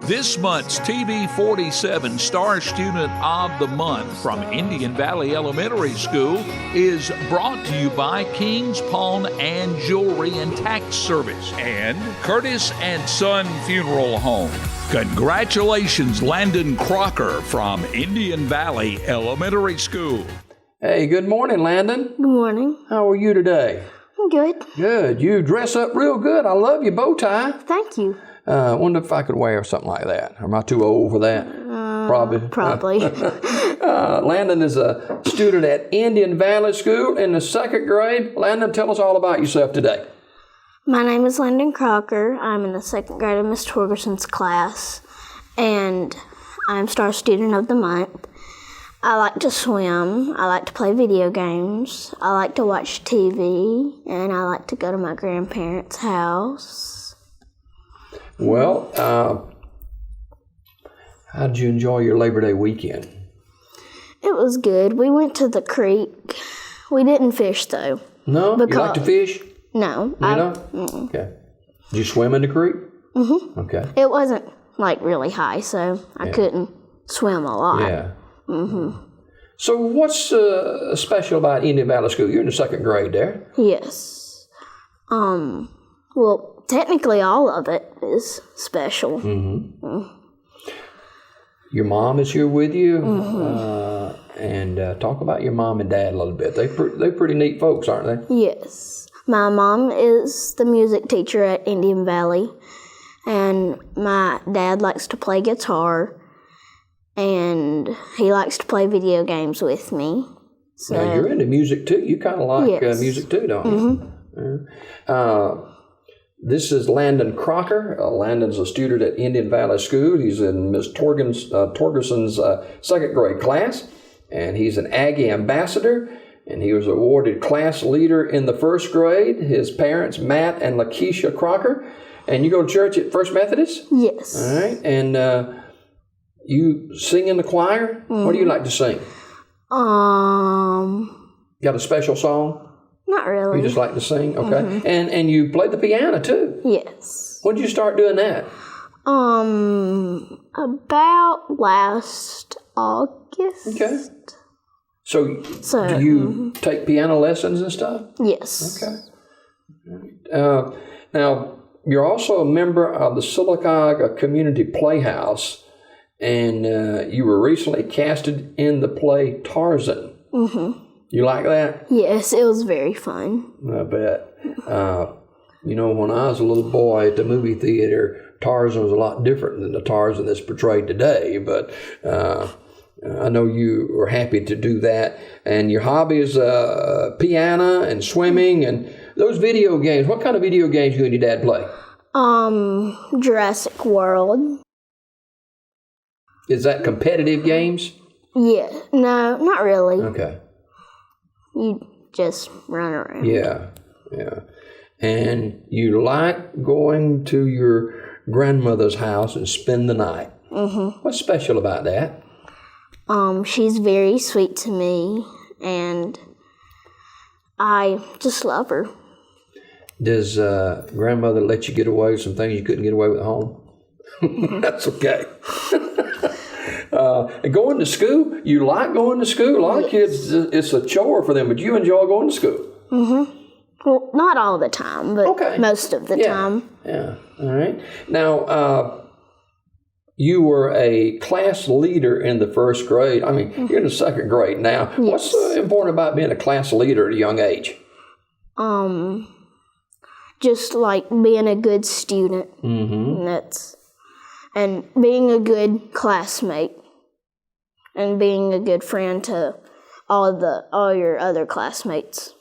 This month's TV 47 Star Student of the Month from Indian Valley Elementary School is brought to you by King's Pawn and Jewelry and Tax Service and Curtis and Son Funeral Home. Congratulations, Landon Crocker from Indian Valley Elementary School. Hey, good morning, Landon. Good morning. How are you today? I'm good. Good. You dress up real good. I love your bow tie. Thank you. I wonder if I could wear something like that. Am I too old for that? Probably. Landon is a student at Indian Valley School in the second grade. Landon, tell us all about yourself today. My name is Landon Crocker. I'm in the second grade of Miss Torgerson's class, and I'm Star Student of the Month. I like to swim. I like to play video games. I like to watch TV, and I like to go to my grandparents' house. Well, how did you enjoy your Labor Day weekend? It was good. We went to the creek. We didn't fish, though. No? You like to fish? No. You don't? Okay. Did you swim in the creek? Mm-hmm. Okay. It wasn't, really high, so I couldn't swim a lot. Yeah. Mm-hmm. So what's special about Indian Valley School? You're in the second grade there. Yes. Well, technically all of it is special. Mm-hmm. Your mom is here with you. Mm-hmm. And talk about your mom and dad a little bit. They're pretty neat folks, aren't they? Yes. My mom is the music teacher at Indian Valley, and my dad likes to play guitar, and he likes to play video games with me. So, now, you're into music, too. You kind of like music, too, don't you? Mm-hmm. This is Landon Crocker. Landon's a student at Indian Valley School. He's in Miss Torgerson's second grade class, and he's an Aggie ambassador, and he was awarded class leader in the first grade. His parents, Matt and Lakeisha Crocker. And you go to church at First Methodist? Yes. All right. And you sing in the choir? Mm-hmm. What do you like to sing? Got a special song? Not really. You just like to sing? Okay. Mm-hmm. And you play the piano, too? Yes. When did you start doing that? About last August. Okay. So do you take piano lessons and stuff? Yes. Okay. Now, you're also a member of the Sylacauga Community Playhouse, and you were recently casted in the play Tarzan. Mm-hmm. You like that? Yes, it was very fun. I bet. When I was a little boy at the movie theater, Tarzan was a lot different than the Tarzan that's portrayed today, but I know you were happy to do that. And your hobby is piano and swimming and those video games. What kind of video games you and your dad play? Jurassic World. Is that competitive games? Yeah. No, not really. Okay. You just run around. Yeah. And you like going to your grandmother's house and spend the night. Mm-hmm. What's special about that? She's very sweet to me, and I just love her. Does grandmother let you get away with some things you couldn't get away with at home? That's okay. And going to school, you like going to school? A lot of kids, it's a chore for them, but you enjoy going to school. Mm-hmm. Well, not all the time, but most of the time. Yeah, all right. Now, you were a class leader in the first grade. I mean, you're in the second grade now. Yes. What's important about being a class leader at a young age? Just like being a good student. Mm-hmm. And being a good classmate. And being a good friend to all your other classmates.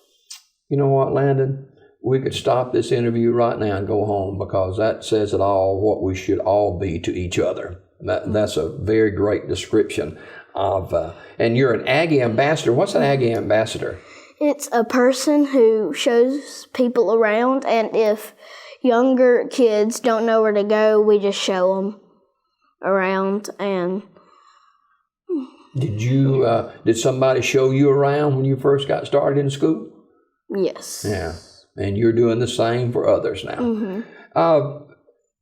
You know what, Landon? We could stop this interview right now and go home because that says it all, what we should all be to each other. That's a very great description of, and you're an Aggie ambassador. What's an Aggie ambassador? It's a person who shows people around, and if younger kids don't know where to go, we just show them around. And did somebody show you around when you first got started in school? Yes. Yeah. And you're doing the same for others now. Mm-hmm.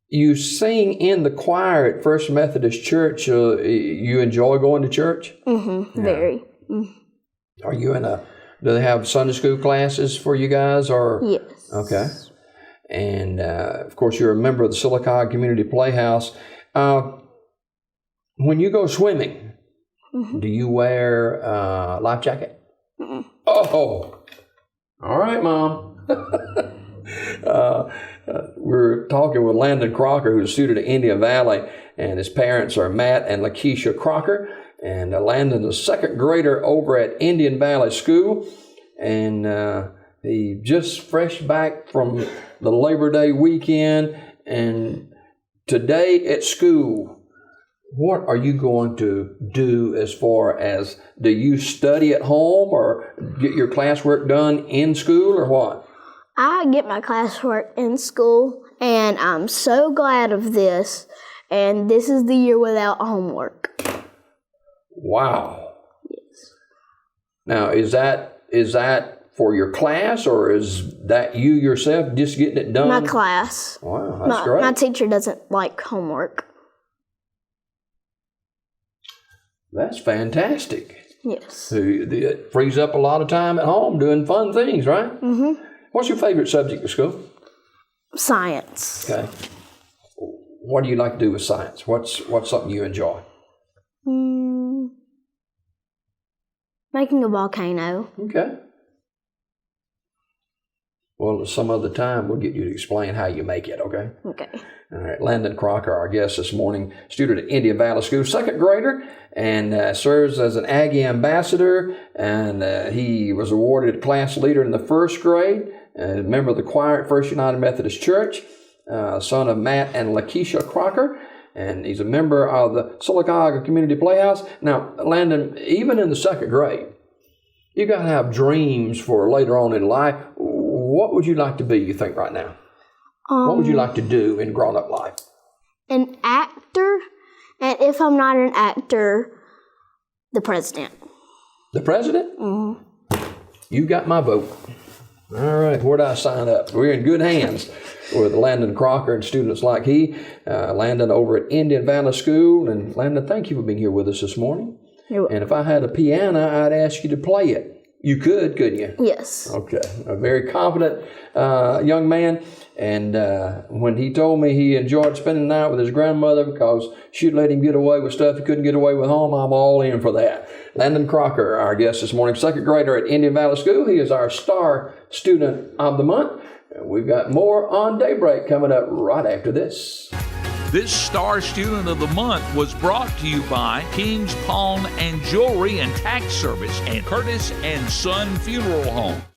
You sing in the choir at First Methodist Church. You enjoy going to church? Mm-hmm. Very. Are you do they have Sunday school classes for you guys? Or Yes. Okay. And, of course, you're a member of the Sylacauga Community Playhouse. When you go swimming, do you wear a life jacket? Oh, all right, Mom. We're talking with Landon Crocker, who's a student at Indian Valley, and his parents are Matt and Lakeisha Crocker. And Landon's a second grader over at Indian Valley School, and he just fresh back from the Labor Day weekend. And today at school, what are you going to do as far as, do you study at home or get your classwork done in school or what? I get my classwork in school, and I'm so glad of this. And this is the year without homework. Wow. Yes. Now, is that for your class, or is that you yourself just getting it done? My class. Wow, that's great. My teacher doesn't like homework. That's fantastic. Yes. So it frees up a lot of time at home doing fun things, right? Mm-hmm. What's your favorite subject at school? Science. Okay. What do you like to do with science? What's something you enjoy? Making a volcano. Okay. Well, some other time we'll get you to explain how you make it, okay? Okay. All right. Landon Crocker, our guest this morning, student at Indian Valley School, second grader, and serves as an Aggie ambassador, and he was awarded class leader in the first grade, and a member of the choir at First United Methodist Church, son of Matt and Lakeisha Crocker, and he's a member of the Sylacauga Community Playhouse. Now, Landon, even in the second grade, you got to have dreams for later on in life. What would you like to be, you think, right now? What would you like to do in grown-up life? An actor, and if I'm not an actor, the president. The president? Mm-hmm. You got my vote. All right, where do I sign up? We're in good hands with Landon Crocker and students like he. Landon over at Indian Valley School. And Landon, thank you for being here with us this morning. You're welcome. And if I had a piano, I'd ask you to play it. You could, couldn't you? Yes. Okay. A very confident young man. And when he told me he enjoyed spending the night with his grandmother because she'd let him get away with stuff he couldn't get away with home, I'm all in for that. Landon Crocker, our guest this morning, second grader at Indian Valley School. He is our star student of the month. We've got more on Daybreak coming up right after this. This Star Student of the Month was brought to you by King's Pawn and Jewelry and Tax Service and Curtis and Son Funeral Home.